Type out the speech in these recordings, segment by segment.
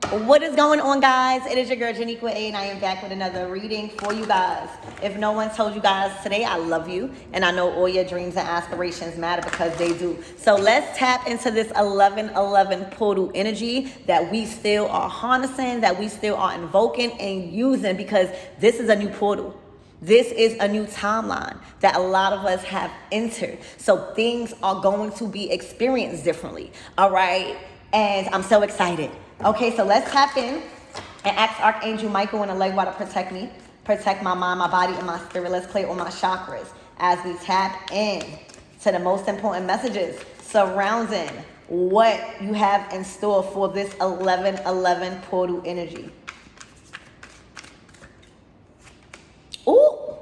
What is going on, guys? It is your girl Janiqua A, and I am back with another reading for you guys. If no one told you guys today, I love you, and I know all your dreams and aspirations matter because they do. So let's tap into this 1111 portal energy that we still are harnessing, that we still are invoking and using, because this is a new portal. This is a new timeline that a lot of us have entered. So things are going to be experienced differently, all right? And I'm so excited. Okay, so let's tap in and ask Archangel Michael and Allegwa to protect me, protect my mind, my body, and my spirit. Let's clear all my chakras as we tap in to the most important messages surrounding what you have in store for this 1111 portal energy. Ooh.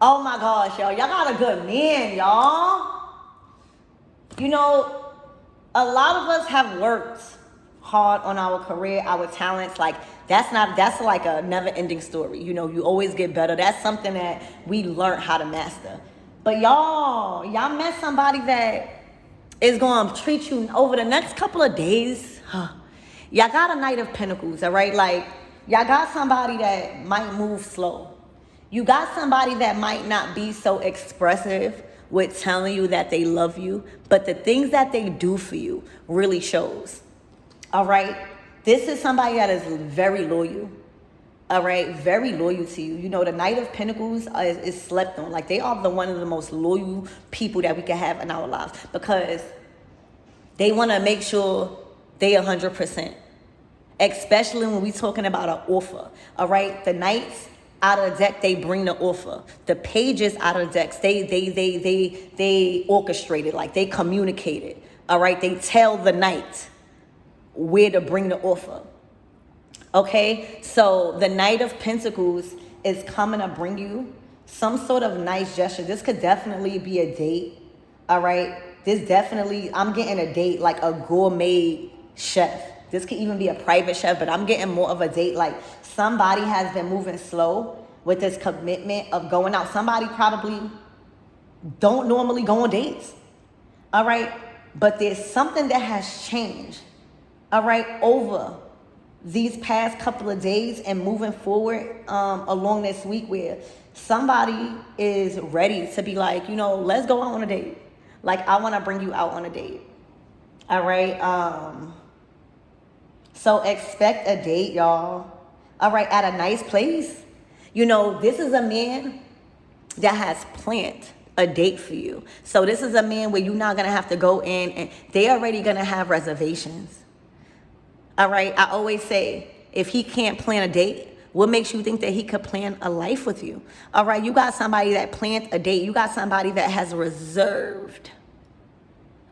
Oh my gosh, y'all. Y'all got a good man, y'all. You know, a lot of us have worked hard on our career, our talents. Like, that's like a never ending story. You know, you always get better. That's something that we learned how to master. But y'all met somebody that is going to treat you over the next couple of days. Y'all got a Knight of Pentacles, all right? Like, y'all got somebody that might move slow. You got somebody that might not be so expressive with telling you that they love you, but the things that they do for you really shows. All right? This is somebody that is very loyal. All right? Very loyal to you. You know, the Knight of Pentacles is slept on. Like, they are one of the most loyal people that we can have in our lives, because they want to make sure they 100%. Especially when we're talking about an offer. All right? The Knights out of the deck, they bring the offer. The pages out of the decks, they orchestrate it. Like, they communicate it. All right? They tell the Knight where to bring the offer. Okay, so the Knight of Pentacles is coming to bring you some sort of nice gesture. This could definitely be a date. All right, this definitely, I'm getting a date, like a gourmet chef. This could even be a private chef, but I'm getting more of a date. Like, somebody has been moving slow with this commitment of going out. Somebody probably don't normally go on dates. All right, but there's something that has changed. All right, over these past couple of days and moving forward along this week, where somebody is ready to be like, you know, let's go out on a date. Like, I want to bring you out on a date. All right. So expect a date, y'all. All right, at a nice place. You know, this is a man that has planned a date for you. So this is a man where you're not going to have to go in, and they already going to have reservations. All right, I always say, if he can't plan a date, what makes you think that he could plan a life with you? All right, you got somebody that planned a date. You got somebody that has reserved,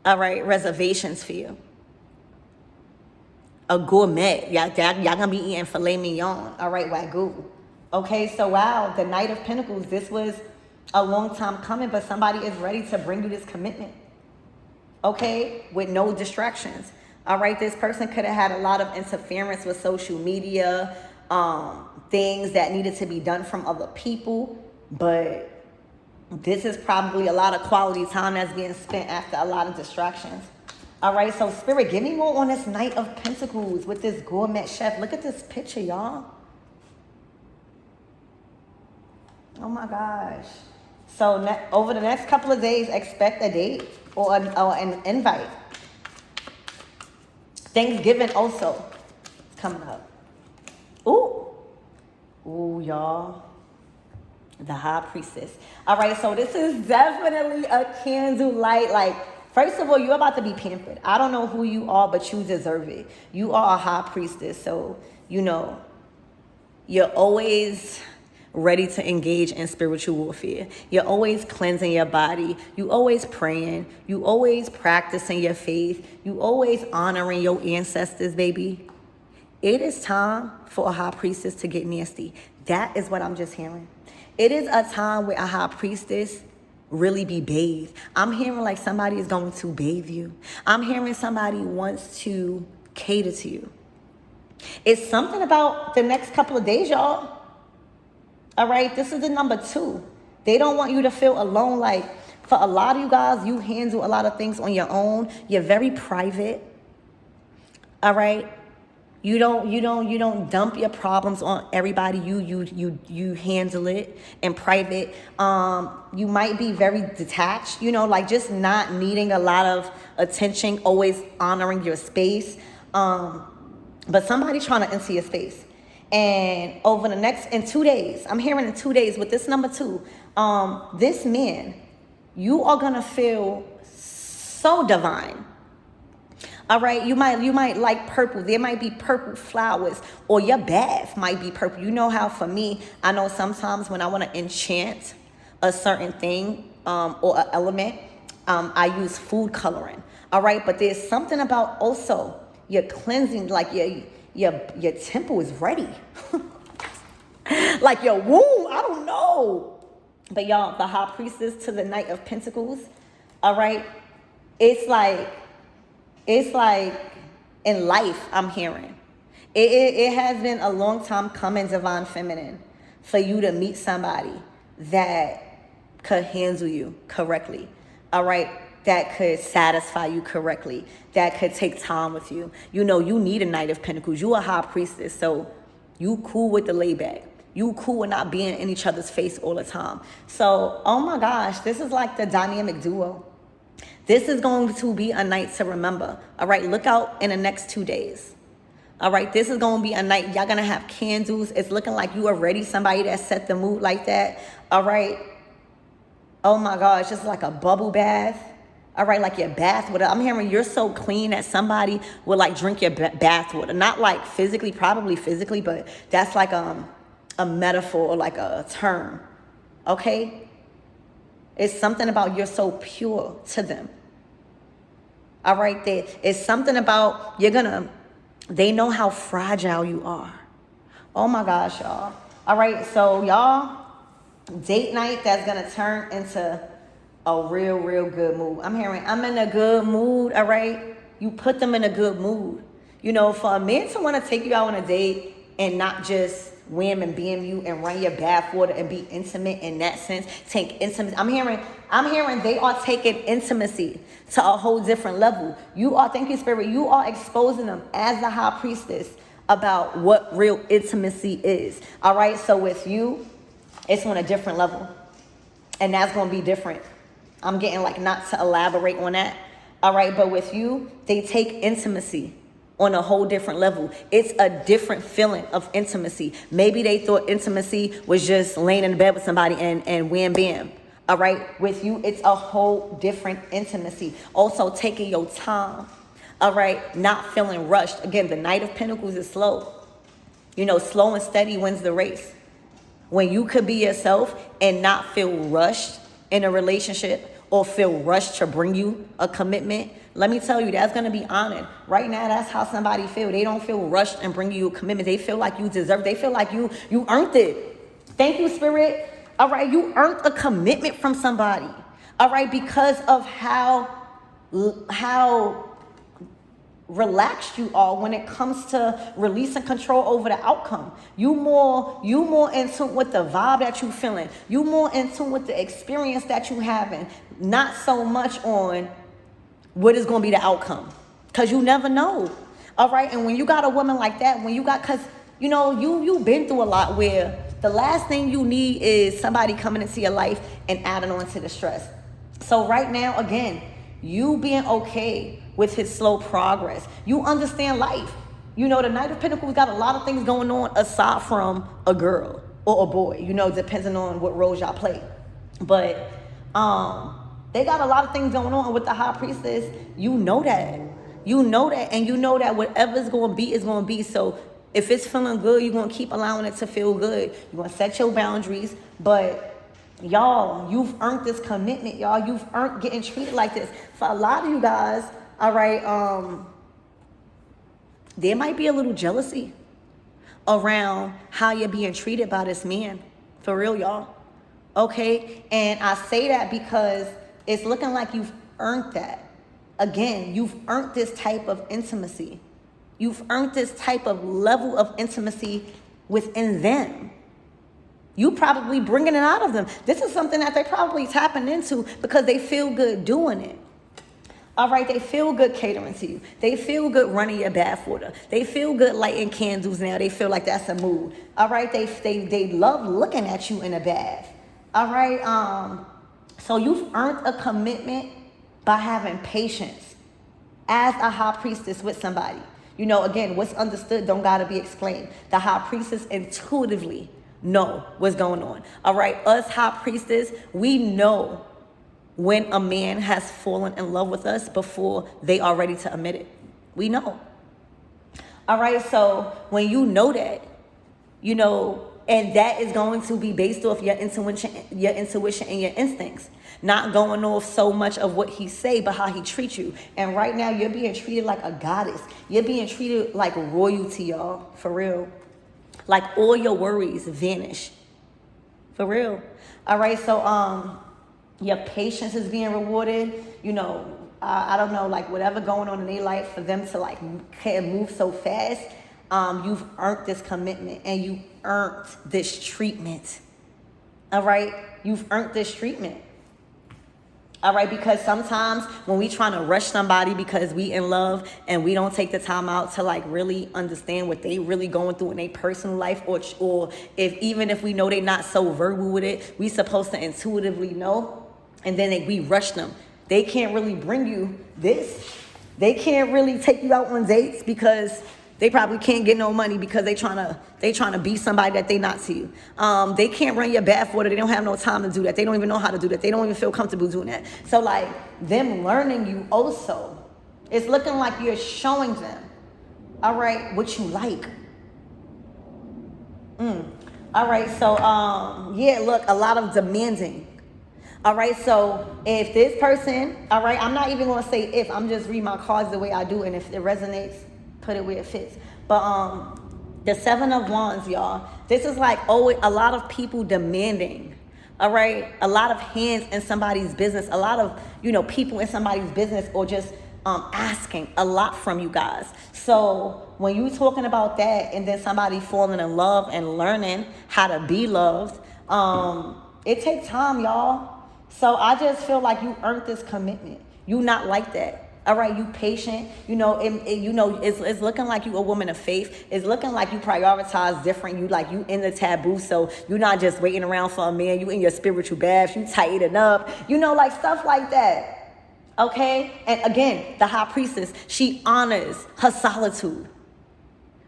all right, reservations for you. A gourmet. Y'all gonna be eating filet mignon. All right, wagyu. Okay, so wow, the Knight of Pentacles, this was a long time coming, but somebody is ready to bring you this commitment. Okay, with no distractions. All right, this person could have had a lot of interference with social media, things that needed to be done from other people, but this is probably a lot of quality time that's being spent after a lot of distractions. All right, so Spirit, give me more on this Knight of Pentacles with this gourmet chef. Look at this picture, y'all. Oh my gosh. So over the next couple of days, expect a date or an invite. Thanksgiving also is coming up. Ooh, y'all. The High Priestess. All right, so this is definitely a candlelight. Like, first of all, you're about to be pampered. I don't know who you are, but you deserve it. You are a High Priestess, so, you know, you're always ready to engage in spiritual warfare. You're always cleansing your body. You always praying. You always practicing your faith. You always honoring your ancestors, baby. It is time for a High Priestess to get nasty. That is what I'm just hearing. It is a time where a High Priestess really be bathed. I'm hearing like somebody is going to bathe you. I'm hearing somebody wants to cater to you. It's something about the next couple of days, y'all. All right, this is the number 2. They don't want you to feel alone. Like, for a lot of you guys, you handle a lot of things on your own. You're very private. All right. You don't dump your problems on everybody. You handle it in private. You might be very detached, like just not needing a lot of attention, always honoring your space. But somebody trying to enter your space. And over in 2 days, I'm hearing in 2 days with this number 2, this man, you are gonna feel so divine. All right, you might like purple. There might be purple flowers, or your bath might be purple. You know how for me, I know sometimes when I want to enchant a certain thing or an element, I use food coloring. All right, but there's something about also your cleansing, like your temple is ready. Like your womb, I don't know. But y'all, the High Priestess to the Knight of Pentacles, all right, it's like in life, I'm hearing. It has been a long time coming, Divine Feminine, for you to meet somebody that could handle you correctly, all right? That could satisfy you correctly, that could take time with you. You need a Knight of Pentacles. You a High Priestess, so you cool with the layback. You cool with not being in each other's face all the time. So, oh my gosh, this is like the dynamic duo. This is going to be a night to remember. All right, look out in the next 2 days. All right, this is going to be a night. Y'all going to have candles. It's looking like you already somebody that set the mood like that. All right. Oh my gosh, just like a bubble bath. All right, like your bath water. I'm hearing you're so clean that somebody will like drink your bath water. Not like physically, probably physically, but that's like a metaphor or like a term. Okay? It's something about you're so pure to them. All right, it's something about they know how fragile you are. Oh my gosh, y'all. All right, so y'all, date night that's gonna turn into a real, real good mood. I'm hearing I'm in a good mood, all right? You put them in a good mood. For a man to want to take you out on a date and not just wham and bam you and run your bath water and be intimate in that sense, take intimacy. I'm hearing they are taking intimacy to a whole different level. Thank you, Spirit, you are exposing them as the High Priestess about what real intimacy is. All right, so with you, it's on a different level. And that's going to be different. I'm getting like not to elaborate on that. All right, but with you, they take intimacy on a whole different level. It's a different feeling of intimacy. Maybe they thought intimacy was just laying in bed with somebody and wham bam. All right, with you, it's a whole different intimacy. Also taking your time. All right, not feeling rushed. Again, the Knight of Pentacles is slow. Slow and steady wins the race. When you could be yourself and not feel rushed in a relationship or feel rushed to bring you a commitment, let me tell you, that's going to be honored. Right now, that's how somebody feel. They don't feel rushed and bring you a commitment. They feel like you deserve. They feel like you earned it. Thank you, Spirit. All right, you earned a commitment from somebody. All right, because of how relaxed you are when it comes to releasing control over the outcome. You more in tune with the vibe that you feeling. You more in tune with the experience that you having. Not so much on what is going to be the outcome, because you never know. All right, and when you got a woman like that, because you've been through a lot where the last thing you need is somebody coming into your life and adding on to the stress. So right now, again, you being okay with his slow progress. You understand life. The Knight of Pentacles got a lot of things going on aside from a girl or a boy, depending on what roles y'all play. But they got a lot of things going on with the High Priestess. You know that. And you know that whatever's going to be is going to be. So if it's feeling good, you're going to keep allowing it to feel good. You're going to set your boundaries. But y'all, you've earned this commitment, y'all. You've earned getting treated like this. For a lot of you guys, all right, there might be a little jealousy around how you're being treated by this man. For real, y'all. Okay? And I say that because it's looking like you've earned that. Again, you've earned this type of intimacy. You've earned this type of level of intimacy within them. You probably bringing it out of them. This is something that they're probably tapping into because they feel good doing it. All right, they feel good catering to you. They feel good running your bath water. They feel good lighting candles now. They feel like that's a mood. All right, they love looking at you in a bath. All right, so you've earned a commitment by having patience as a high priestess with somebody. You know, again, what's understood don't gotta be explained. The high priestess intuitively know what's going on. All right, us high priestess, we know when a man has fallen in love with us before they are ready to admit it. We know. All right, so when you know that, you know, and that is going to be based off your intuition and your instincts, not going off so much of what he say, but how he treats you. And right now, you're being treated like a goddess. You're being treated like royalty, y'all, for real. Like all your worries vanish, for real. All right, so your patience is being rewarded. You know, I don't know, like whatever going on in their life for them to like can move so fast. You've earned this commitment and you earned this treatment. All right, you've earned this treatment. All right, because sometimes when we trying to rush somebody because we in love and we don't take the time out to like really understand what they really going through in their personal life, or even if we know they not so verbal with it, we supposed to intuitively know. And then we rush them. They can't really bring you this. They can't really take you out on dates because they probably can't get no money because they trying to be somebody that they not to you. They can't run your bath water. They don't have no time to do that. They don't even know how to do that. They don't even feel comfortable doing that. So like them learning you also, it's looking like you're showing them, all right, what you like. All right, so yeah, look, a lot of demanding. All right, so if this person, all right, I'm not even going to say if, I'm just reading my cards the way I do, and if it resonates, put it where it fits. But the Seven of Wands, y'all, this is like always a lot of people demanding, all right, a lot of hands in somebody's business, a lot of, you know, people in somebody's business, or just asking a lot from you guys. So when you talking about that and then somebody falling in love and learning how to be loved, it takes time, y'all. So I just feel like you earned this commitment. You not like that. All right, you patient. You know, it's looking like you a woman of faith. It's looking like you prioritize different. You in the taboo, so you're not just waiting around for a man. You in your spiritual bath. You tighten up. You know, like stuff like that. Okay? And again, the high priestess, she honors her solitude.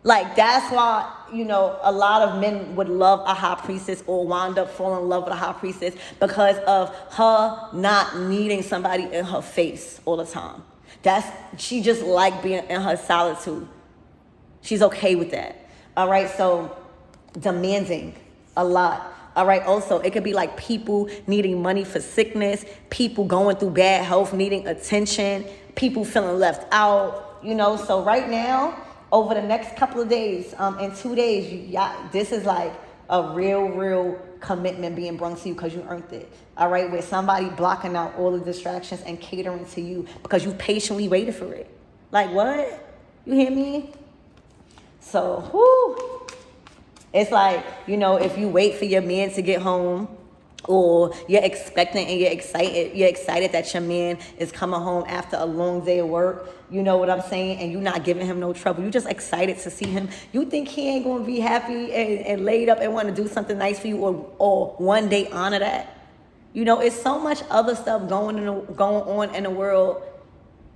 Like, that's why, you know, a lot of men would love a high priestess or wind up falling in love with a high priestess because of her not needing somebody in her face all the time. She just like being in her solitude. She's okay with that. All right, so demanding a lot. All right, also, it could be like people needing money for sickness, people going through bad health, needing attention, people feeling left out, you know. So right now, over the next couple of days, in 2 days, this is like a real commitment being brought to you because you earned it. All right, where somebody blocking out all the distractions and catering to you because you patiently waited for it. Like, what? You hear me? So, whoo. It's like, you know, if you wait for your man to get home, or you're expecting and you're excited that your man is coming home after a long day of work, you know what I'm saying, and you're not giving him no trouble, you're just excited to see him, you think he ain't gonna be happy and laid up and want to do something nice for you, or one day honor that. You know, it's so much other stuff going on in the world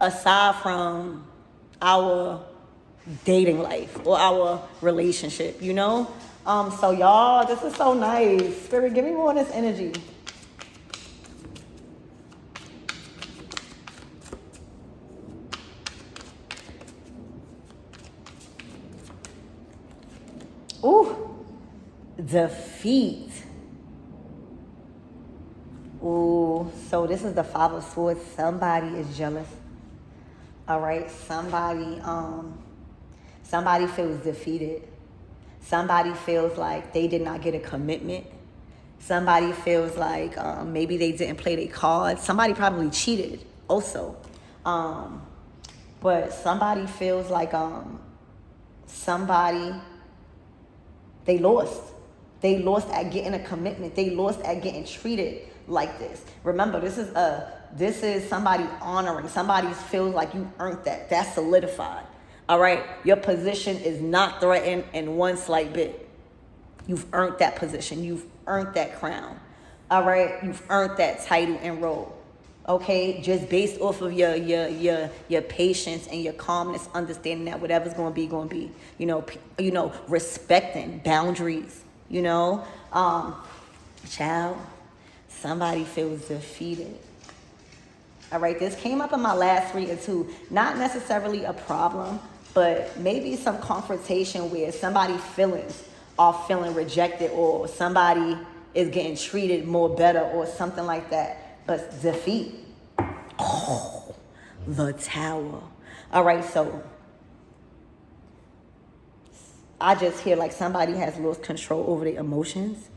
aside from our dating life or our relationship, you know. So y'all, this is so nice. Spirit, give me more of this energy. Ooh, defeat. Ooh, so this is the Five of Swords. Somebody is jealous. All right, somebody feels defeated. Somebody feels like they did not get a commitment. Somebody feels like maybe they didn't play their cards. Somebody probably cheated also. But somebody feels like they lost. They lost at getting a commitment. They lost at getting treated like this. Remember, this is a this is somebody honoring. Somebody feels like you earned that. That's solidified. All right? Your position is not threatened in one slight bit. You've earned that position. You've earned that crown. All right? You've earned that title and role. Okay? Just based off of your patience and your calmness, understanding that whatever's going to be. You know, respecting boundaries. You know? Child, somebody feels defeated. All right? This came up in my last reading too. Not necessarily a problem, but maybe some confrontation where somebody's feelings are feeling rejected, or somebody is getting treated more better, or something like that. But defeat. Oh, the Tower. All right, so I just hear like somebody has lost control over their emotions.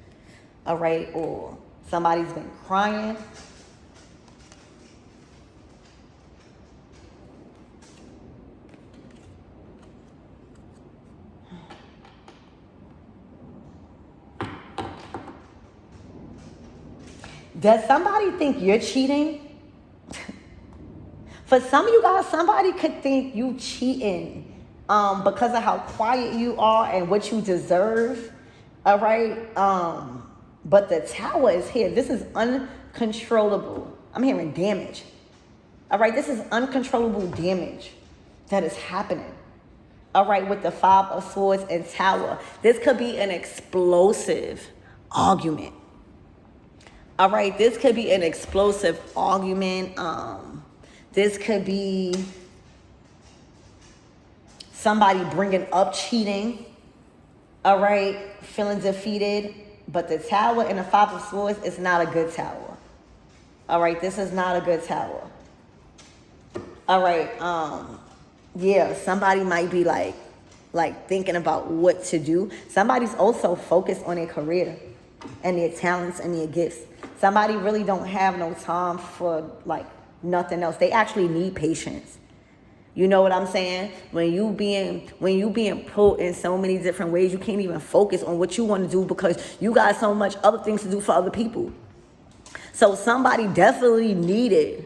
All right, or somebody's been crying. Does somebody think you're cheating? For some of you guys, somebody could think you cheating because of how quiet you are and what you deserve. All right? But the Tower is here. This is uncontrollable. I'm hearing damage. All right? This is uncontrollable damage that is happening. All right? With the Five of Swords and Tower. This could be an explosive argument. All right, this could be an explosive argument. This could be somebody bringing up cheating. All right, feeling defeated. But the Tower and the Five of Swords is not a good Tower. All right, this is not a good Tower. All right, yeah, somebody might be like thinking about what to do. Somebody's also focused on their career and their talents and their gifts. Somebody really don't have no time for like nothing else. They actually need patience. You know what I'm saying? When you being pulled in so many different ways, you can't even focus on what you want to do because you got so much other things to do for other people. So somebody definitely needed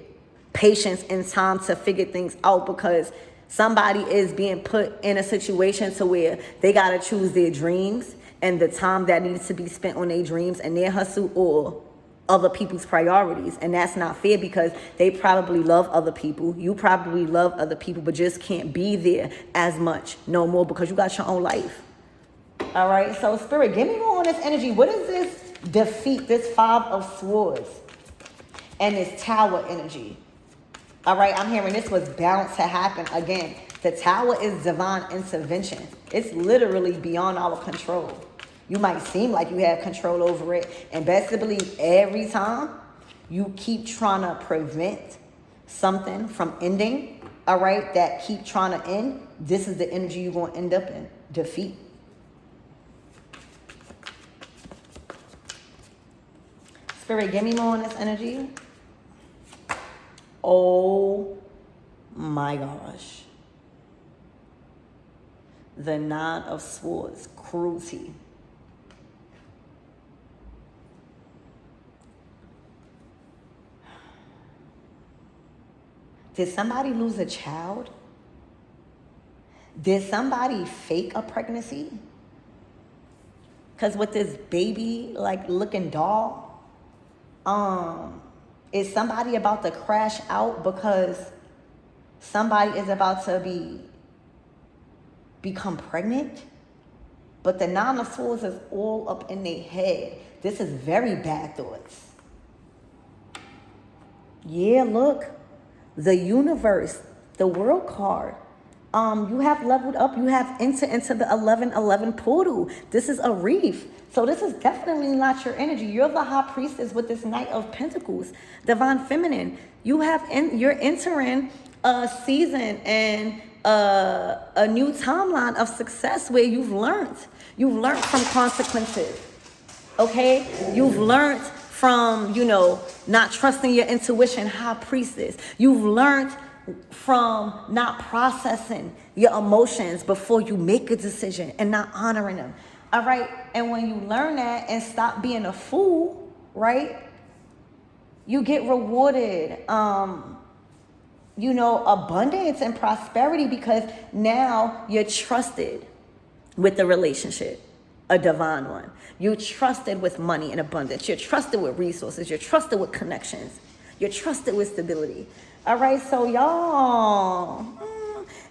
patience and time to figure things out, because somebody is being put in a situation to where they got to choose their dreams and the time that needs to be spent on their dreams and their hustle, or other people's priorities. And that's not fair, because they probably love other people. You probably love other people, but just can't be there as much no more because you got your own life. All right, so Spirit, give me more on this energy. What is this defeat, this Five of Swords and this Tower energy? All right, I'm hearing this was bound to happen. Again, the Tower is divine intervention. It's literally beyond our control. You might seem like you have control over it. And best to believe, every time you keep trying to prevent something from ending, all right, that keep trying to end, this is the energy you're going to end up in. Defeat. Spirit, give me more on this energy. Oh my gosh. The Nine of Swords, cruelty. Did somebody lose a child? Did somebody fake a pregnancy? Because with this baby, like, looking doll, is somebody about to crash out because somebody is about to become pregnant? But the Nine of Swords is all up in their head. This is very bad thoughts. Yeah, look. The universe, the world card. You have leveled up. You have entered into the 1111 portal. This is a reef. So this is definitely not your energy. You're the High Priestess with this Knight of Pentacles, Divine Feminine. You're entering a season and a new timeline of success where you've learned. You've learned from consequences. Okay? You've learned from, not trusting your intuition, High Priestess. You've learned from not processing your emotions before you make a decision and not honoring them. All right? And when you learn that and stop being a fool, right? You get rewarded. You know, abundance and prosperity, because now you're trusted with the relationship, a divine one. You're trusted with money and abundance. You're trusted with resources. You're trusted with connections. You're trusted with stability. All right, so y'all,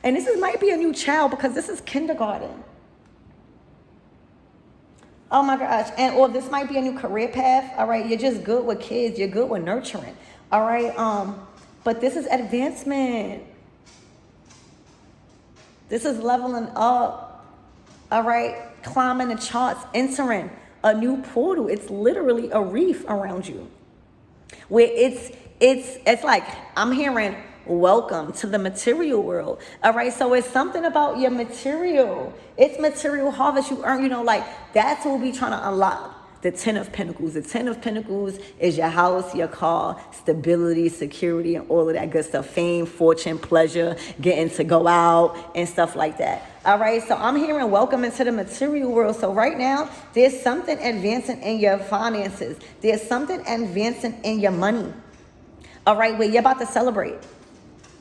and might be a new child, because this is kindergarten. Oh my gosh, or this might be a new career path. All right, you're just good with kids. You're good with nurturing. All right, but this is advancement. This is leveling up. All right, climbing the charts, entering a new portal. It's literally a reef around you, where it's like, I'm hearing welcome to the material world. All right, so it's something about your material. It's material harvest you earn. You know, like, that's what we trying to unlock. The 10 of Pentacles. The 10 of Pentacles is your house, your car, stability, security, and all of that good stuff. Fame, fortune, pleasure, getting to go out and stuff like that. All right, so I'm hearing welcome into the material world. So right now, there's something advancing in your finances. There's something advancing in your money. All right, where you're about to celebrate.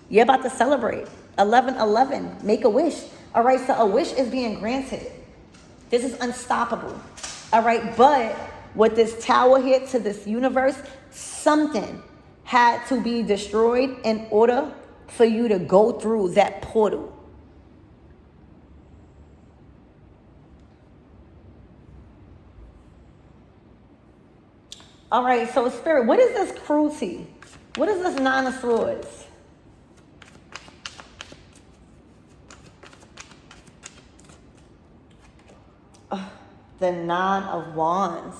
You're about to celebrate. 11-11, make a wish. All right, so a wish is being granted. This is unstoppable. All right, but with this tower here to this universe, something had to be destroyed in order for you to go through that portal. All right, so Spirit, what is this cruelty? What is this 9 of Swords? The 9 of Wands.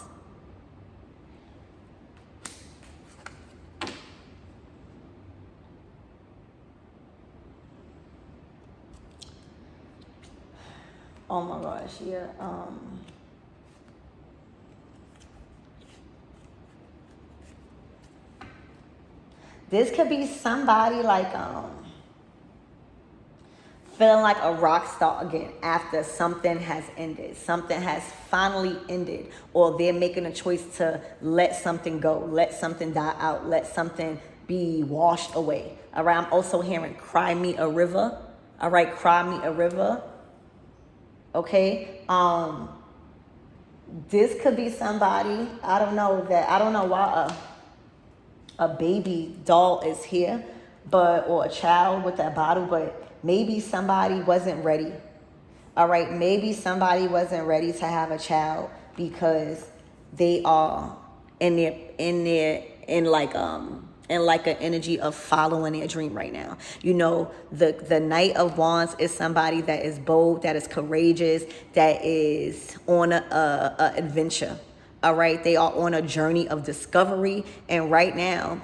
Oh my gosh, yeah. This could be somebody like feeling like a rock star again after something has ended. Something has finally ended, or they're making a choice to let something go, let something die out, let something be washed away. All right, I'm also hearing cry me a river. All right, cry me a river. Okay, this could be somebody, I don't know why a baby doll is here, or a child with that bottle, but maybe somebody wasn't ready. All right, maybe somebody wasn't ready to have a child because they are in like an energy of following their dream right now. You know, the Knight of Wands is somebody that is bold, that is courageous, that is on a adventure. All right, they are on a journey of discovery, and right now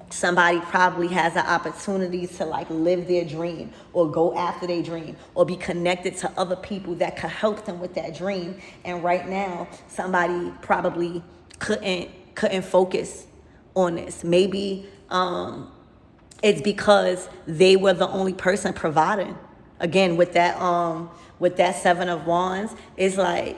somebody probably has an opportunity to like live their dream or go after their dream or be connected to other people that could help them with that dream. And right now, somebody probably couldn't focus on this. Maybe it's because they were the only person providing. Again, with that 7 of Wands, it's like,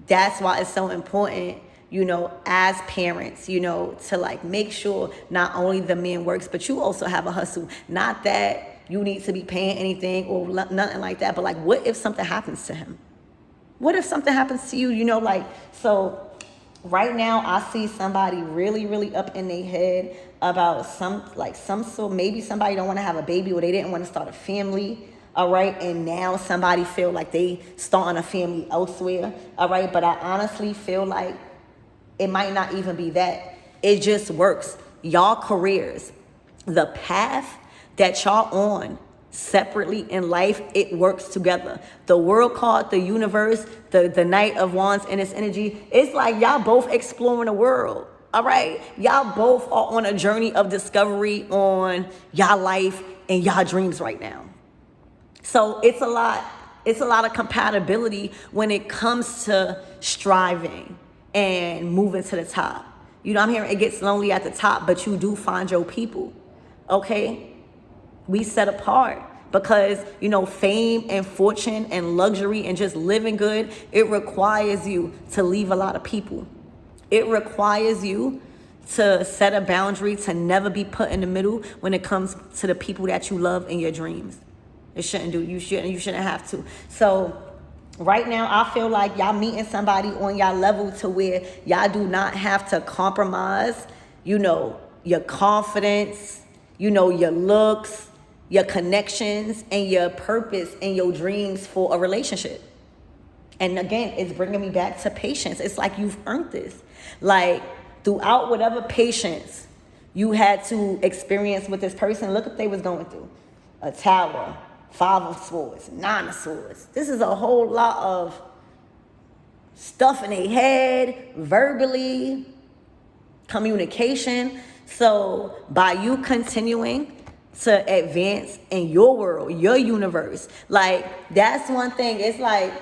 that's why it's so important, you know, as parents, you know, to like make sure not only the man works, but you also have a hustle. Not that you need to be paying anything or nothing like that, but like, what if something happens to him? What if something happens to you? You know, like, so right now I see somebody really, really up in their head about some sort, maybe somebody don't want to have a baby or they didn't want to start a family. All right, and now somebody feel like they starting a family elsewhere. All right, but I honestly feel like it might not even be that. It just works. Y'all careers, the path that y'all on separately in life, it works together. The world card, the universe, the Knight of Wands and its energy, it's like y'all both exploring the world. All right, y'all both are on a journey of discovery on y'all life and y'all dreams right now. So it's a lot of compatibility when it comes to striving and moving to the top. You know, I'm hearing it gets lonely at the top, but you do find your people. Okay? We set apart because, you know, fame and fortune and luxury and just living good, it requires you to leave a lot of people. It requires you to set a boundary, to never be put in the middle when it comes to the people that you love in your dreams. It shouldn't do. You shouldn't have to. So right now, I feel like y'all meeting somebody on y'all level to where y'all do not have to compromise, your confidence, your looks, your connections, and your purpose and your dreams for a relationship. And again, it's bringing me back to patience. It's like you've earned this. Like, throughout whatever patience you had to experience with this person, look what they was going through. A Tower, 5 of Swords, 9 of Swords. This is a whole lot of stuff in their head, verbally, communication. So by you continuing to advance in your world, your universe, like, that's one thing. It's like,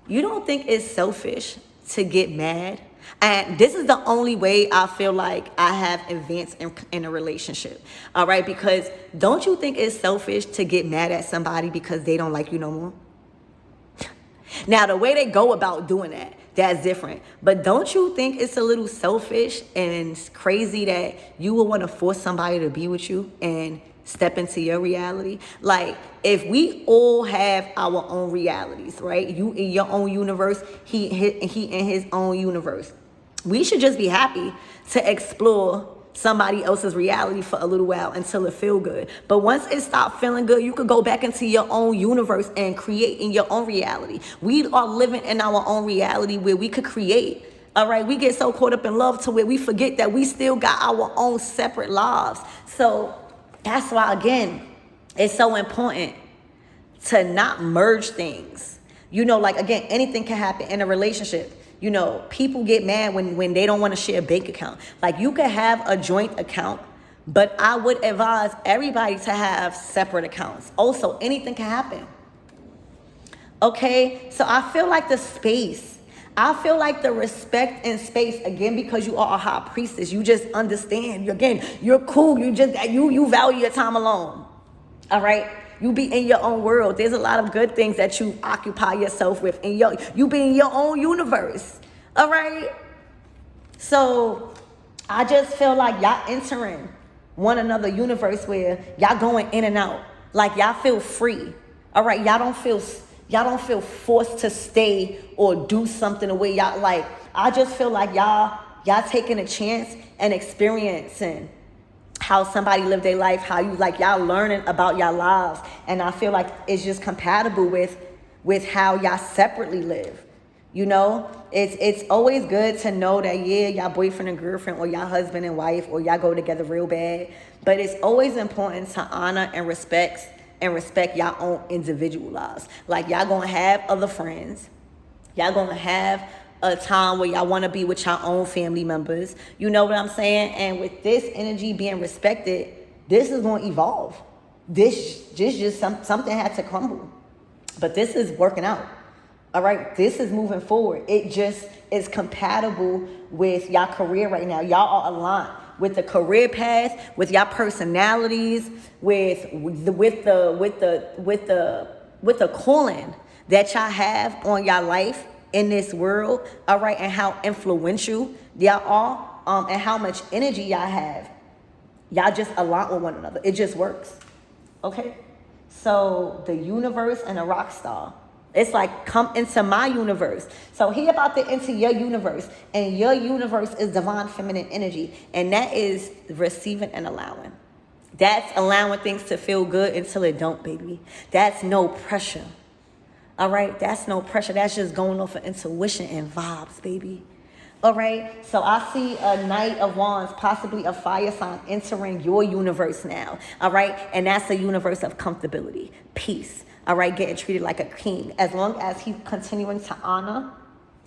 you don't think it's selfish to get mad? And this is the only way I feel like I have advanced in a relationship. All right? Because don't you think it's selfish to get mad at somebody because they don't like you no more? Now, the way they go about doing that, that's different. But don't you think it's a little selfish and crazy that you would want to force somebody to be with you and step into your reality? Like, if we all have our own realities, right? You in your own universe, he in his own universe. We should just be happy to explore somebody else's reality for a little while until it feel good. But once it stops feeling good, you could go back into your own universe and create in your own reality. We are living in our own reality where we could create. All right, we get so caught up in love to where we forget that we still got our own separate lives. So that's why, again, it's so important to not merge things. Like, again, anything can happen in a relationship. People get mad when they don't want to share a bank account. Like, you can have a joint account, but I would advise everybody to have separate accounts. Also, anything can happen. Okay? So I feel like I feel like the respect and space, again, because you are a high priestess, you just understand. You're cool. You value your time alone. All right? You be in your own world. There's a lot of good things that you occupy yourself with. And you be in your own universe. All right? So I just feel like y'all entering one another universe where y'all going in and out. Like, y'all feel free. All right? Y'all don't feel forced to stay or do something the way y'all like. I just feel like y'all taking a chance and experiencing how somebody lived their life, how y'all learning about y'all lives. And I feel like it's just compatible with how y'all separately live. It's always good to know that, yeah, y'all boyfriend and girlfriend, or y'all husband and wife, or y'all go together real bad. But it's always important to honor and respect y'all own individual lives. Like, y'all gonna have other friends. Y'all gonna have a time where y'all want to be with your own family members. You know what I'm saying? And with this energy being respected, this is going to evolve. This just something had to crumble. But this is working out. All right? This is moving forward. It just is compatible with y'all career right now. Y'all are aligned with the career path, with y'all personalities, with the calling that y'all have on y'all life in this world, all right, and how influential y'all are, and how much energy y'all have. Y'all just align with one another. It just works, okay? So the universe and a rock star. It's like, come into my universe. So he about to enter your universe, and your universe is divine feminine energy, and that is receiving and allowing. That's allowing things to feel good until it don't, baby. That's no pressure. All right, that's no pressure. That's just going off of intuition and vibes, baby. All right, so I see a Knight of Wands, possibly a fire sign, entering your universe now. All right, and that's a universe of comfortability, peace. All right, getting treated like a king. As long as he's continuing to honor,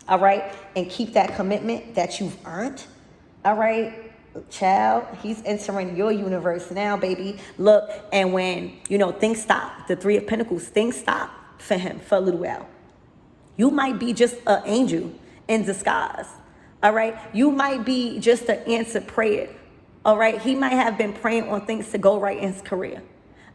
all right, and keep that commitment that you've earned. All right, child, he's entering your universe now, baby. Look, and when, things stop, the 3 of Pentacles, things stop for him for a little while. You might be just an angel in disguise. All right, you might be just an answered prayer. All right, he might have been praying on things to go right in his career.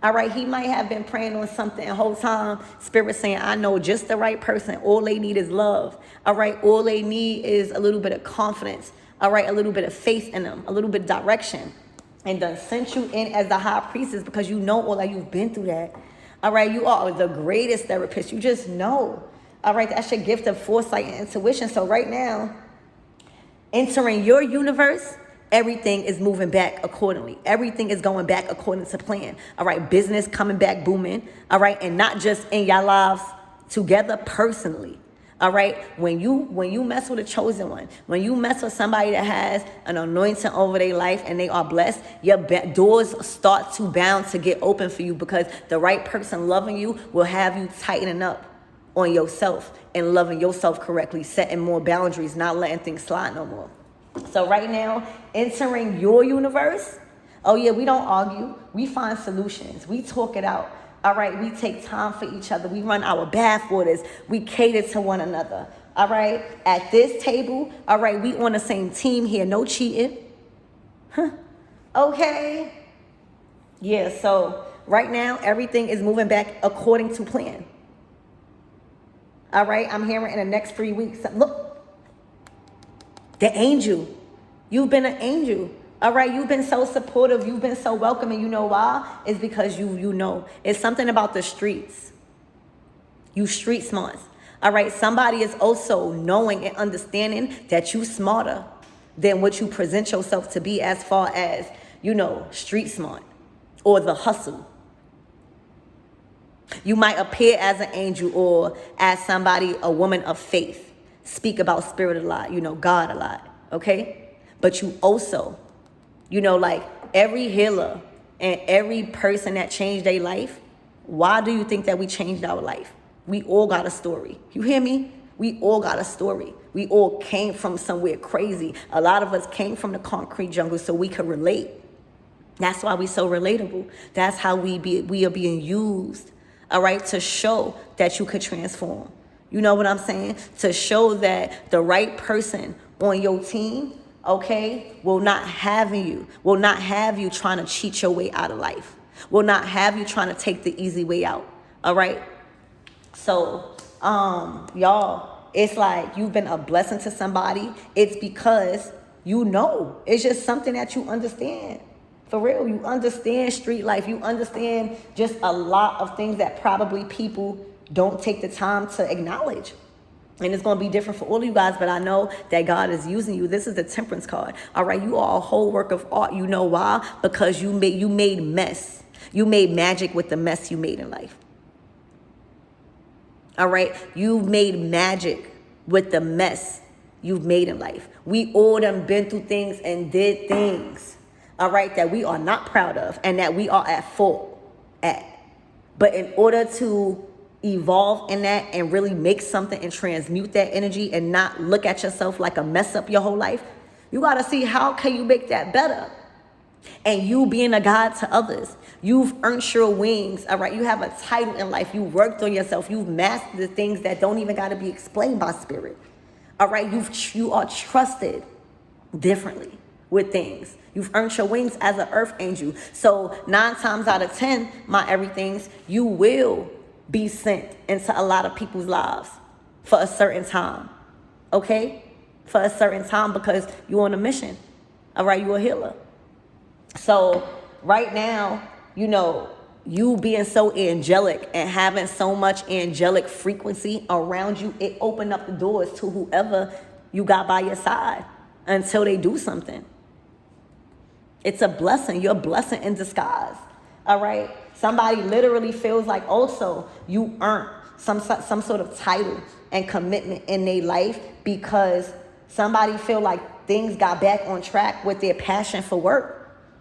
All right, he might have been praying on something the whole time. Spirit saying, I know just the right person. All they need is love. All right, all they need is a little bit of confidence. all right, a little bit of faith in them, a little bit of direction, and done sent you in as the high priestess because you know all that you've been through that. All right, you are the greatest therapist. You just know. All right, that's your gift of foresight and intuition. So right now, entering your universe, everything is moving back accordingly. Everything is going back according to plan. All right, business coming back booming. All right, and not just in your lives together personally. All right, when you mess with a chosen one, when you mess with somebody that has an anointing over their life and they are blessed, your doors start to bound to get open for you because the right person loving you will have you tightening up on yourself and loving yourself correctly, setting more boundaries, not letting things slide no more. So right now, entering your universe, oh yeah, we don't argue. We find solutions. We talk it out. All right, we take time for each other. We run our bath waters. We cater to one another. All right, at this table, all right, we on the same team here. No cheating. Huh. Okay. Yeah, so right now, everything is moving back according to plan. All right, I'm hearing in the next 3 weeks. Look, the angel. You've been an angel. All right, you've been so supportive. You've been so welcoming. You know why? It's because you know. It's something about the streets. You street smarts. All right, somebody is also knowing and understanding that you smarter than what you present yourself to be as far as, you know, street smart or the hustle. You might appear as an angel or as somebody, a woman of faith, speak about spirit a lot, you know, God a lot, okay? But you also, you know, like every healer and every person that changed their life, why do you think that we changed our life? We all got a story. You hear me? We all got a story. We all came from somewhere crazy. A lot of us came from the concrete jungle so we could relate. That's why we so relatable. That's how we are being used, all right, to show that you could transform. You know what I'm saying? To show that the right person on your team, okay, will not have you trying to cheat your way out of life, will not have you trying to take the easy way out, all right? So, y'all, it's like you've been a blessing to somebody. It's because you know. It's just something that you understand. For real, you understand street life. You understand just a lot of things that probably people don't take the time to acknowledge. And it's going to be different for all of you guys, but I know that God is using you. This is the Temperance card. All right, you are a whole work of art. You know why? Because you made mess. You made magic with the mess you made in life. All right, you've made magic with the mess you've made in life. We all done been through things and did things, all right, that we are not proud of and that we are at fault at. But in order to evolve in that and really make something and transmute that energy and not look at yourself like a mess up your whole life, you got to see how can you make that better. And you being a guide to others, you've earned your wings, all right? You have a title in life. You worked on yourself. You've mastered the things that don't even got to be explained by spirit, all right? You are trusted differently with things. You've earned your wings as an earth angel. So 9 times out of 10, my everythings, you will be sent into a lot of people's lives for a certain time, okay? For a certain time because you're on a mission, all right? You're a healer. So right now, you know, you being so angelic and having so much angelic frequency around you, it opened up the doors to whoever you got by your side until they do something. It's a blessing. You're a blessing in disguise. All right. Somebody literally feels like also you earned some sort of title and commitment in their life because somebody feel like things got back on track with their passion for work.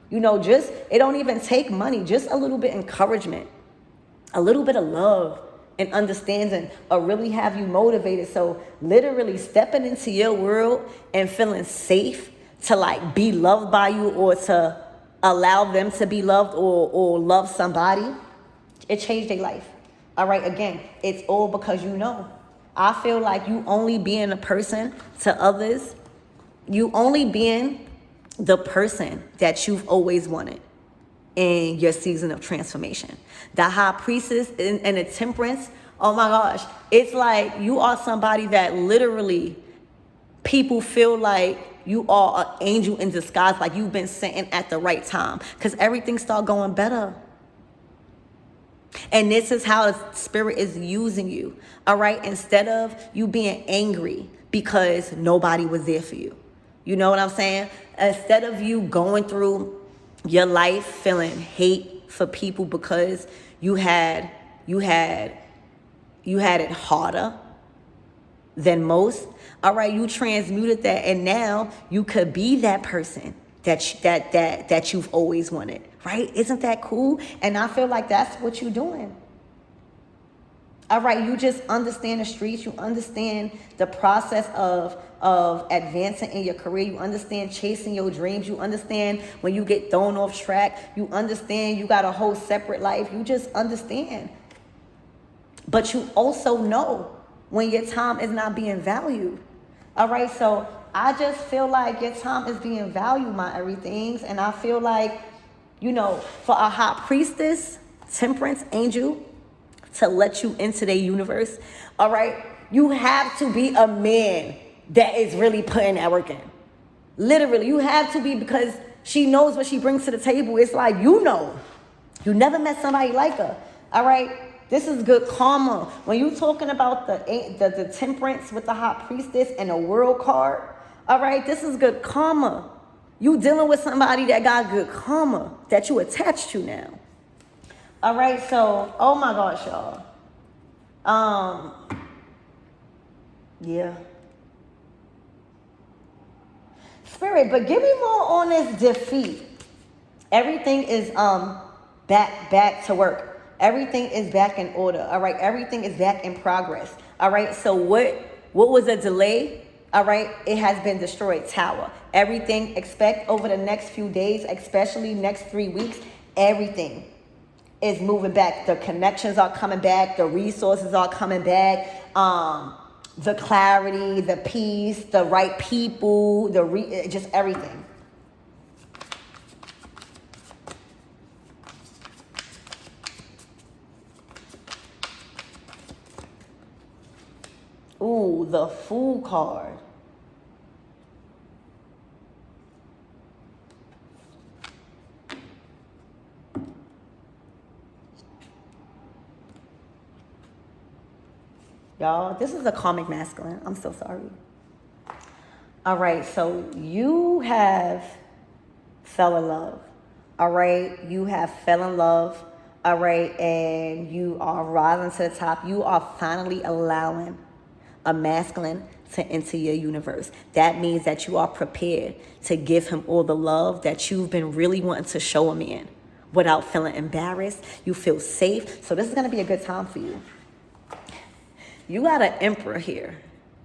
You know, just, it don't even take money, just a little bit of encouragement, a little bit of love and understanding or really have you motivated. So literally stepping into your world and feeling safe to like be loved by you or to allow them to be loved or love somebody, it changed their life. All right, again, it's all because you know. I feel like you only being a person to others, you only being the person that you've always wanted in your season of transformation. The high priestess and the temperance, oh my gosh, it's like you are somebody that literally people feel like you are an angel in disguise, like you've been sent at the right time, because everything start going better. And this is how the spirit is using you, all right? Instead of you being angry because nobody was there for you. You know what I'm saying? Instead of you going through your life feeling hate for people because you had it harder than most, all right, you transmuted that, and now you could be that person that you've always wanted, right? Isn't that cool? And I feel like that's what you're doing. All right, you just understand the streets. You understand the process of advancing in your career. You understand chasing your dreams. You understand when you get thrown off track. You understand you got a whole separate life. You just understand. But you also know when your time is not being valued. All right, so I just feel like your time is being valued, my everythings. And I feel like, you know, for a high priestess, temperance angel, to let you into their universe, all right, you have to be a man that is really putting that work in. Literally, you have to be, because she knows what she brings to the table. It's like, you never met somebody like her, all right? This is good karma. When you're talking about the temperance with the high priestess and the world card, all right, this is good karma. You dealing with somebody that got good karma that you attached to now. All right, so, oh my gosh, y'all. Yeah. Spirit, but give me more on this defeat. Everything is back to work. Everything is back in order. All right, everything is back in progress. All right, so what was a delay? All right, it has been destroyed. Tower. Everything, expect over the next few days, especially next 3 weeks, everything is moving back. The connections are coming back. The resources are coming back. The clarity, the peace, the right people, just everything. Ooh, the Fool card. Y'all, this is a karmic masculine. I'm so sorry. All right, so you have fell in love. All right, you have fell in love. All right, and you are rising to the top. You are finally allowing a masculine to enter your universe. That means that you are prepared to give him all the love that you've been really wanting to show a man without feeling embarrassed. You feel safe. So this is going to be a good time for you. You got an emperor here,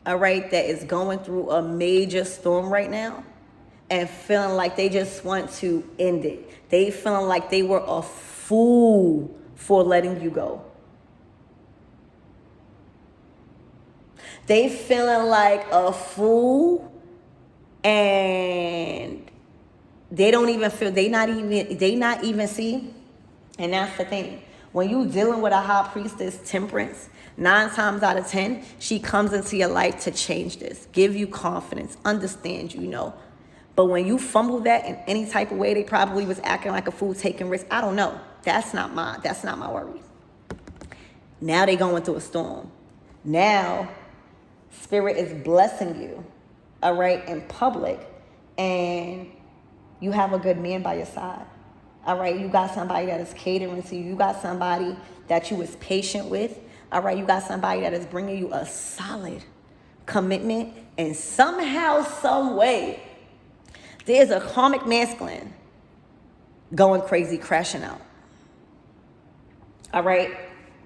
all right, that is going through a major storm right now and feeling like they just want to end it. They feeling like they were a fool for letting you go. They feeling like a fool, and they don't even feel, they not even see. And that's the thing. When you dealing with a high priestess, temperance, 9 times out of 10, she comes into your life to change this, give you confidence, understand you, know. But when you fumble that in any type of way, they probably was acting like a fool, taking risks. I don't know. That's not my worries. Now they going through a storm. Now, Spirit is blessing you, all right, in public, and you have a good man by your side. All right, you got somebody that is catering to you. You got somebody that you was patient with. All right, you got somebody that is bringing you a solid commitment, and somehow, some way, there's a karmic masculine going crazy, crashing out. All right,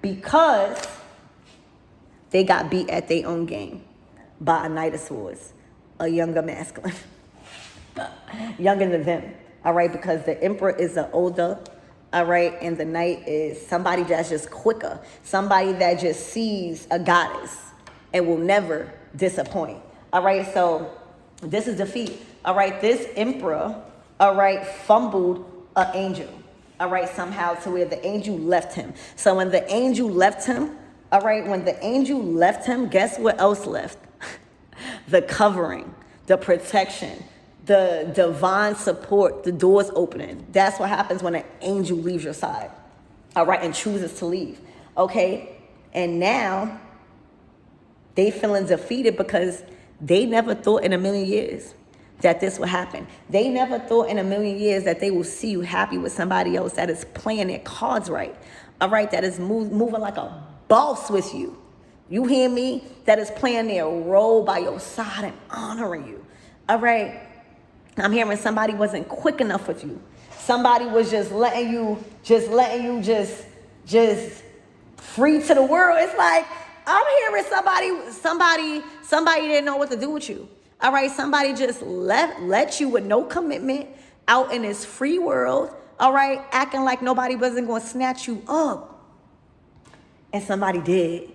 because they got beat at their own game by a Knight of Swords, a younger masculine, younger than them. All right, because the Emperor is an older, all right, and the Knight is somebody that's just quicker, somebody that just sees a goddess and will never disappoint. All right, so this is defeat. All right, this Emperor, all right, fumbled an angel, all right, somehow to where the angel left him. So when the angel left him, all right, when the angel left him, guess what else left? the covering, the protection, the divine support, the doors opening. That's what happens when an angel leaves your side, all right, and chooses to leave, okay? And now they feeling defeated because they never thought in a million years that this would happen. They never thought in a million years that they will see you happy with somebody else that is playing their cards right, all right, that is moving like a boss with you. You hear me? That is playing their role by your side and honoring you, all right? I'm hearing somebody wasn't quick enough with you. Somebody was just letting you free to the world. It's like, I'm hearing somebody didn't know what to do with you. All right, somebody just let you with no commitment out in this free world, all right, acting like nobody wasn't going to snatch you up. And somebody did.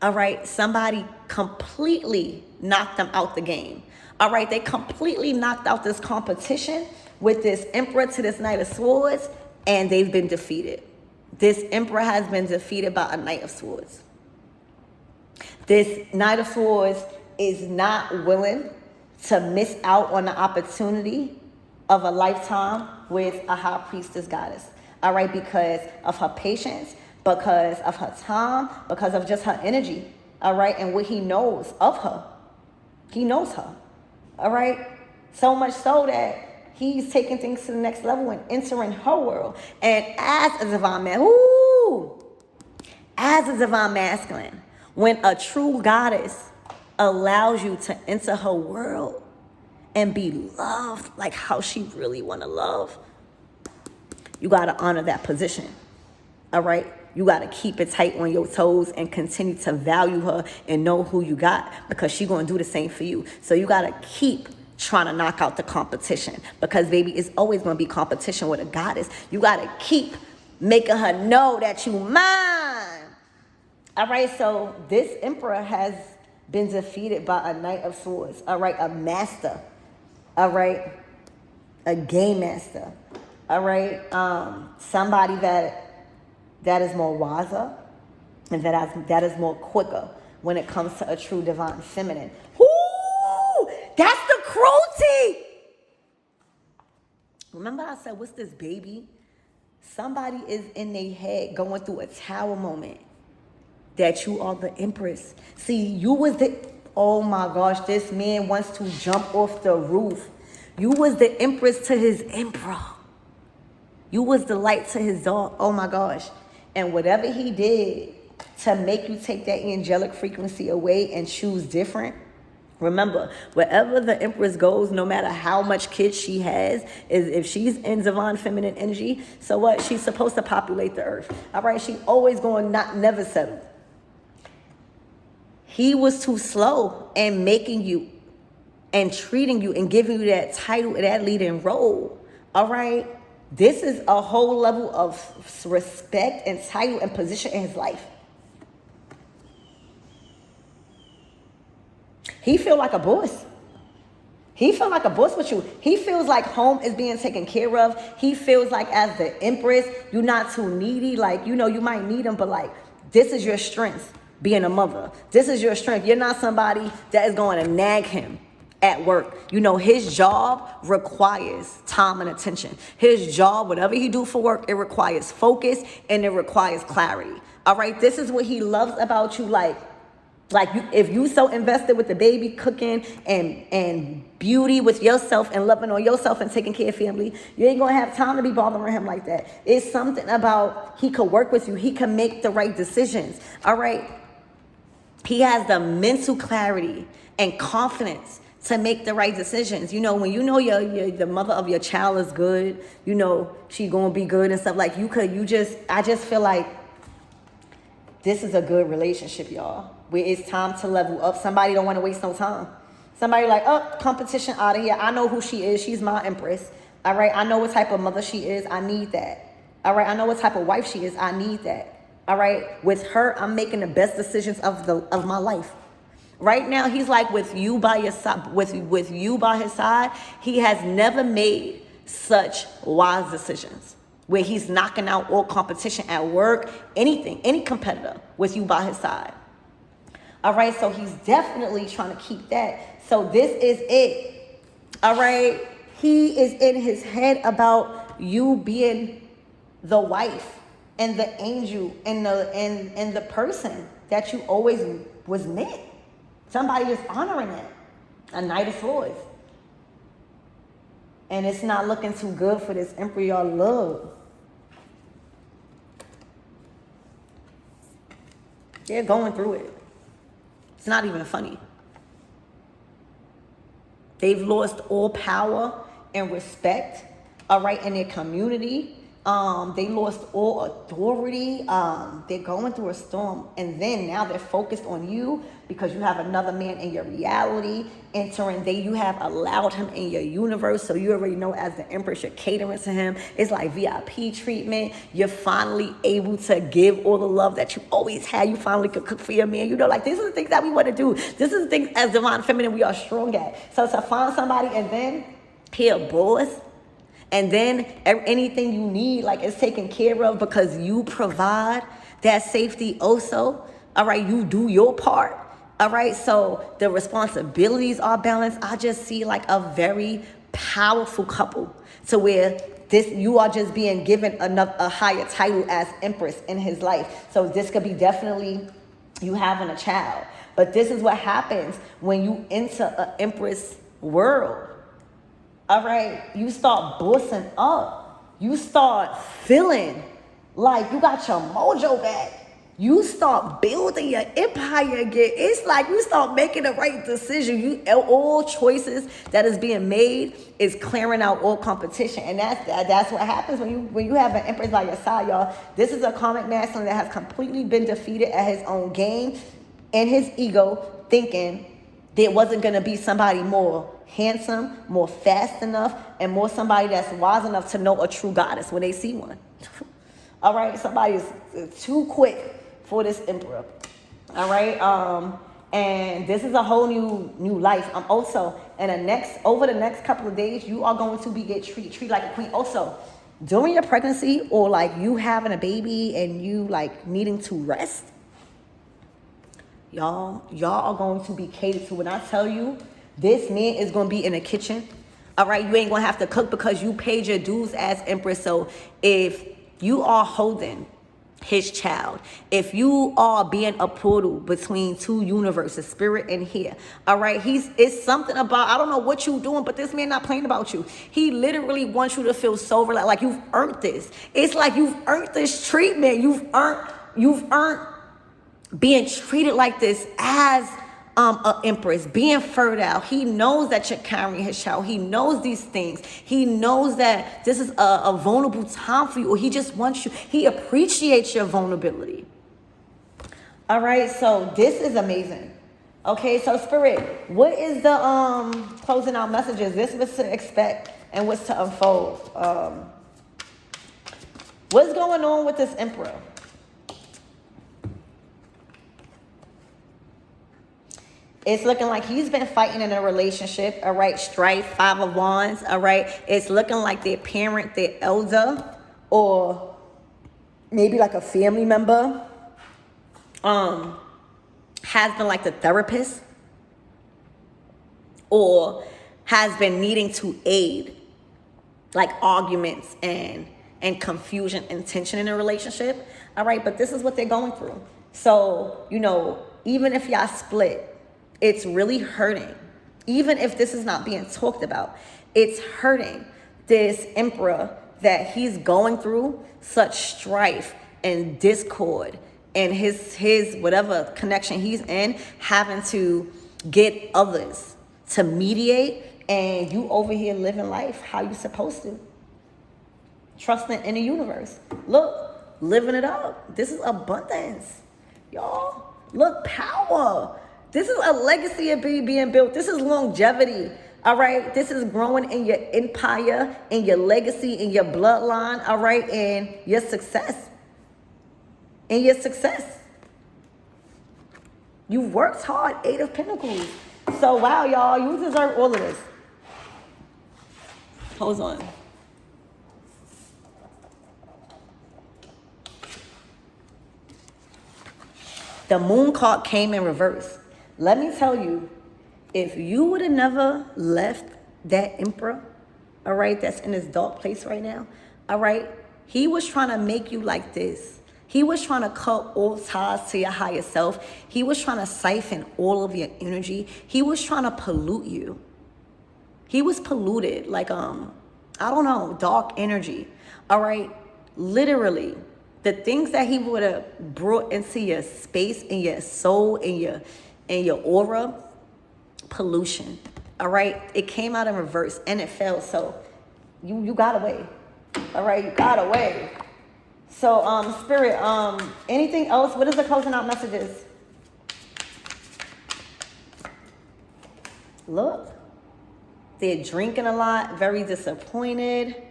All right, somebody completely knocked them out the game. All right, they completely knocked out this competition with this Emperor to this Knight of Swords, and they've been defeated. This Emperor has been defeated by a Knight of Swords. This Knight of Swords is not willing to miss out on the opportunity of a lifetime with a High Priestess Goddess. All right, because of her patience, because of her time, because of just her energy. All right, and what he knows of her. He knows her. All right, so much so that he's taking things to the next level and entering her world. And as a divine man, as a divine masculine, when a true goddess allows you to enter her world and be loved like how she really want to love, you got to honor that position. All right, you got to keep it tight on your toes and continue to value her and know who you got, because she's going to do the same for you. So you got to keep trying to knock out the competition, because baby, it's always going to be competition with a goddess. You got to keep making her know that you mine. All right, so this Emperor has been defeated by a Knight of Swords. All right, a master. All right, a game master. All right, somebody that is more wiser and that is more quicker when it comes to a true divine feminine. Ooh, that's the cruelty. Remember I said, what's this, baby? Somebody is in their head going through a tower moment that you are the Empress. See, you was oh my gosh, this man wants to jump off the roof. You was the Empress to his Emperor. You was the light to his dark. Oh my gosh. And whatever he did to make you take that angelic frequency away and choose different, remember, wherever the Empress goes, no matter how much kids she has, is if she's in divine feminine energy, so what? She's supposed to populate the earth. All right, she always going never settle. He was too slow in making you and treating you and giving you that title, that leading role. All right, this is a whole level of respect and title and position in his life. He feel like a boss. He feel like a boss with you. He feels like home is being taken care of. He feels like as the Empress, you're not too needy. Like, you know, you might need him, but like, this is your strength, being a mother. This is your strength. You're not somebody that is going to nag him at work. You know, his job requires time and attention. His job, whatever he do for work, it requires focus and it requires clarity. All right, this is what he loves about you. Like you, if you so invested with the baby, cooking and beauty with yourself and loving on yourself and taking care of family, you ain't gonna have time to be bothering him like that. It's something about he could work with you. He can make the right decisions. All right. He has the mental clarity and confidence to make the right decisions. You know, when you know the mother of your child is good, you know she gonna be good and stuff. Like I just feel like this is a good relationship, y'all. Where it's time to level up. Somebody don't want to waste no time. Somebody like, oh, competition out of here. I know who she is. She's my Empress. All right, I know what type of mother she is. I need that. All right, I know what type of wife she is. I need that. All right, with her, I'm making the best decisions of my life. Right now, he's like with you by your side, with you by his side. He has never made such wise decisions where he's knocking out all competition at work, anything, any competitor with you by his side. All right, so he's definitely trying to keep that. So this is it. All right, he is in his head about you being the wife and the angel and the person that you always was meant. Somebody is honoring it. A Knight of Swords. And it's not looking too good for this Emperor y'all love. They're going through it. It's not even funny. They've lost all power and respect, all right, in their community. They lost all authority. They're going through a storm. And then now they're focused on you because you have another man in your reality entering. You have allowed him in your universe. So you already know as the Empress, you're catering to him. It's like VIP treatment. You're finally able to give all the love that you always had. You finally could cook for your man. You know, like these are the things that we want to do. This is the things as divine feminine we are strong at. So to find somebody and then he a boss. And then anything you need, like, it's taken care of because you provide that safety also. All right, you do your part. All right, so the responsibilities are balanced. I just see like a very powerful couple to where you are just being given a higher title as Empress in his life. So this could be definitely you having a child. But this is what happens when you enter an Empress world. All right, you start bossing up. You start feeling like you got your mojo back. You start building your empire again. It's like you start making the right decision. All choices that is being made is clearing out all competition, and that's what happens when you have an Empress by your side, y'all. This is a karmic masculine that has completely been defeated at his own game and his ego, thinking there wasn't gonna be somebody more handsome, more fast enough, and more somebody that's wise enough to know a true goddess when they see one. All right, somebody is too quick for this Emperor. All right, and this is a whole new life. Also, over the next couple of days, you are going to be treated like a queen. Also, during your pregnancy or like you having a baby and you like needing to rest, y'all are going to be catered to. When I tell you, this man is going to be in the kitchen. All right, you ain't going to have to cook because you paid your dues as Empress. So if you are holding his child, if you are being a portal between two universes, spirit and here, all right, it's something about, I don't know what you doing, but this man not playing about you. He literally wants you to feel so relaxed, like you've earned this. It's like you've earned this treatment. You've earned being treated like this as a Empress, being fertile. He knows that you're carrying his child. He knows these things. He knows that this is a vulnerable time for you, or he just wants you. He appreciates your vulnerability. All right, so this is amazing. Okay, so Spirit, what is the closing out messages? This was to expect and what's to unfold. What's going on with this Emperor? It's looking like he's been fighting in a relationship, all right? Strife, 5 of Wands, all right? It's looking like their parent, their elder, or maybe like a family member has been like the therapist or has been needing to aid like arguments and confusion and tension in a relationship, all right? But this is what they're going through. So, even if y'all split, it's really hurting. Even if this is not being talked about, it's hurting this Emperor that he's going through such strife and discord and his whatever connection he's in, having to get others to mediate, and you over here living life how you supposed to. Trusting in the universe. Look, living it up. This is abundance. Y'all, look, power. This is a legacy of being built. This is longevity, all right? This is growing in your empire, in your legacy, in your bloodline, all right? And your success. In your success. You worked hard, 8 of Pentacles. So, wow, y'all, you deserve all of this. Hold on. The moon card came in reverse. Let me tell you, if you would have never left that emperor, all right, that's in this dark place right now, all right, he was trying to make you like this. He was trying to cut all ties to your higher self. He was trying to siphon all of your energy. He was trying to pollute you. He was polluted, like, I don't know, dark energy, all right? Literally, the things that he would have brought into your space, in your soul, in your aura, pollution, all right? It came out in reverse and it fell, so you got away, all right? You got away. So, Spirit, anything else? What is the closing out messages? Look, they're drinking a lot, very disappointed,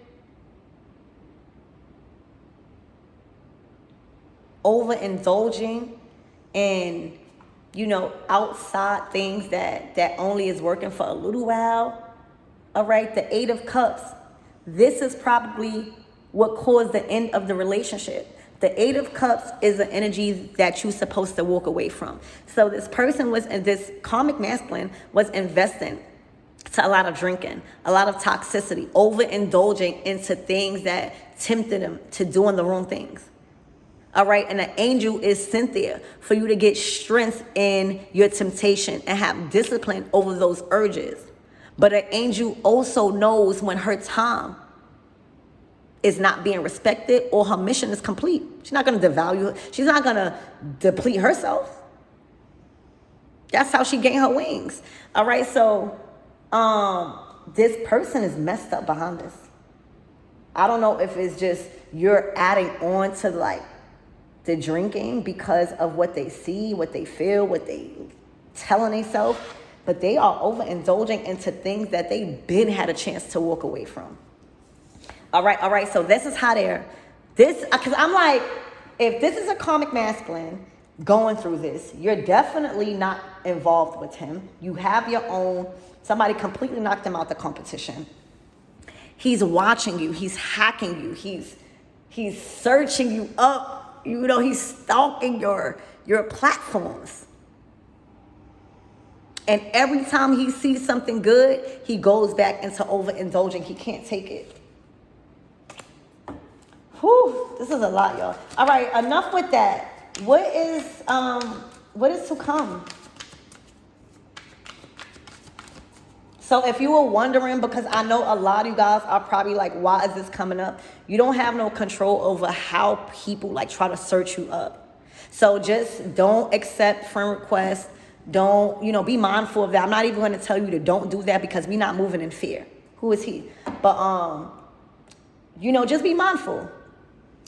overindulging in, you know, outside things that only is working for a little while. All right, the Eight of Cups. This is probably what caused the end of the relationship. The Eight of Cups is the energy that you're supposed to walk away from. So this person this karmic masculine was investing to a lot of drinking, a lot of toxicity, overindulging into things that tempted him to doing the wrong things. All right, and the angel is sent there for you to get strength in your temptation and have discipline over those urges. But an angel also knows when her time is not being respected or her mission is complete. She's not going to devalue, she's not going to deplete herself. That's how she gained her wings. All right, so this person is messed up behind this. I don't know if it's just you're adding on to like the drinking because of what they see, what they feel, what they telling themselves, but they are overindulging into things that they been had a chance to walk away from. All right. So this is how because I'm like, if this is a karmic masculine going through this, you're definitely not involved with him. You have your own, somebody completely knocked him out the competition. He's watching you. He's hacking you. He's searching you up. You know, he's stalking your platforms. And every time he sees something good, he goes back into overindulging. He can't take it. Whew, this is a lot, y'all. All right, enough with that. What is to come? So if you were wondering, because I know a lot of you guys are probably like, why is this coming up? You don't have no control over how people like try to search you up. So just don't accept friend requests. Don't, be mindful of that. I'm not even going to tell you to don't do that because we're not moving in fear. Who is he? But, just be mindful.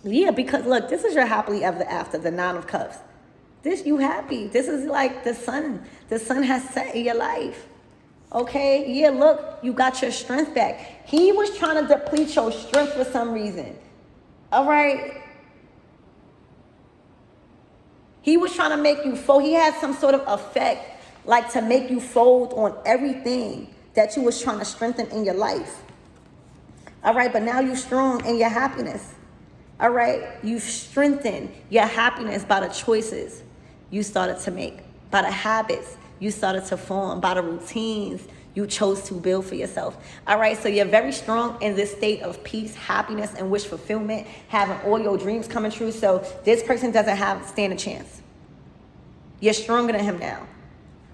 Yeah, because look, this is your happily ever after, the Nine of Cups. This, you happy. This is like the sun. The sun has set in your life. Okay, yeah, look, you got your strength back. He was trying to deplete your strength for some reason. All right. He was trying to make you fold. He had some sort of effect, like to make you fold on everything that you was trying to strengthen in your life. All right, but now you're strong in your happiness. All right, you've strengthened your happiness by the choices you started to make, by the habits you started to form, by the routines you chose to build for yourself. All right, so you're very strong in this state of peace, happiness, and wish fulfillment, having all your dreams coming true. So this person doesn't stand a chance. You're stronger than him now.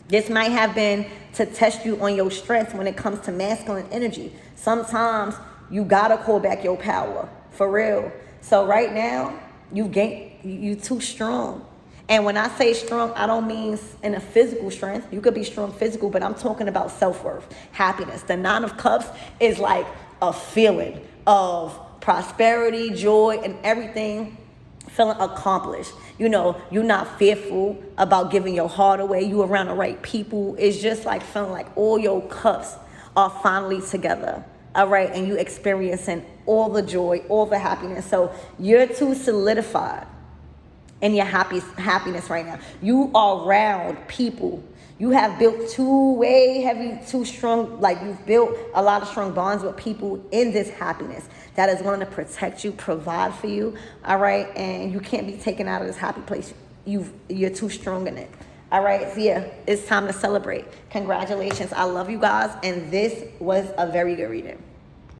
This might have been to test you on your strength when it comes to masculine energy. Sometimes you gotta call back your power, for real. So right now, you too strong. And when I say strong, I don't mean in a physical strength. You could be strong physical, but I'm talking about self-worth, happiness. The Nine of Cups is like a feeling of prosperity, joy, and everything, feeling accomplished. You're not fearful about giving your heart away. You around the right people. It's just like feeling like all your cups are finally together. All right, and you experiencing all the joy, all the happiness. So you're too solidified in your happiness right now. You are around people. You have built too strong, like you've built a lot of strong bonds with people in this happiness that is wanting to protect you, provide for you, all right? And you can't be taken out of this happy place. you're too strong in it. All right, so yeah, it's time to celebrate. Congratulations. I love you guys, and this was a very good reading.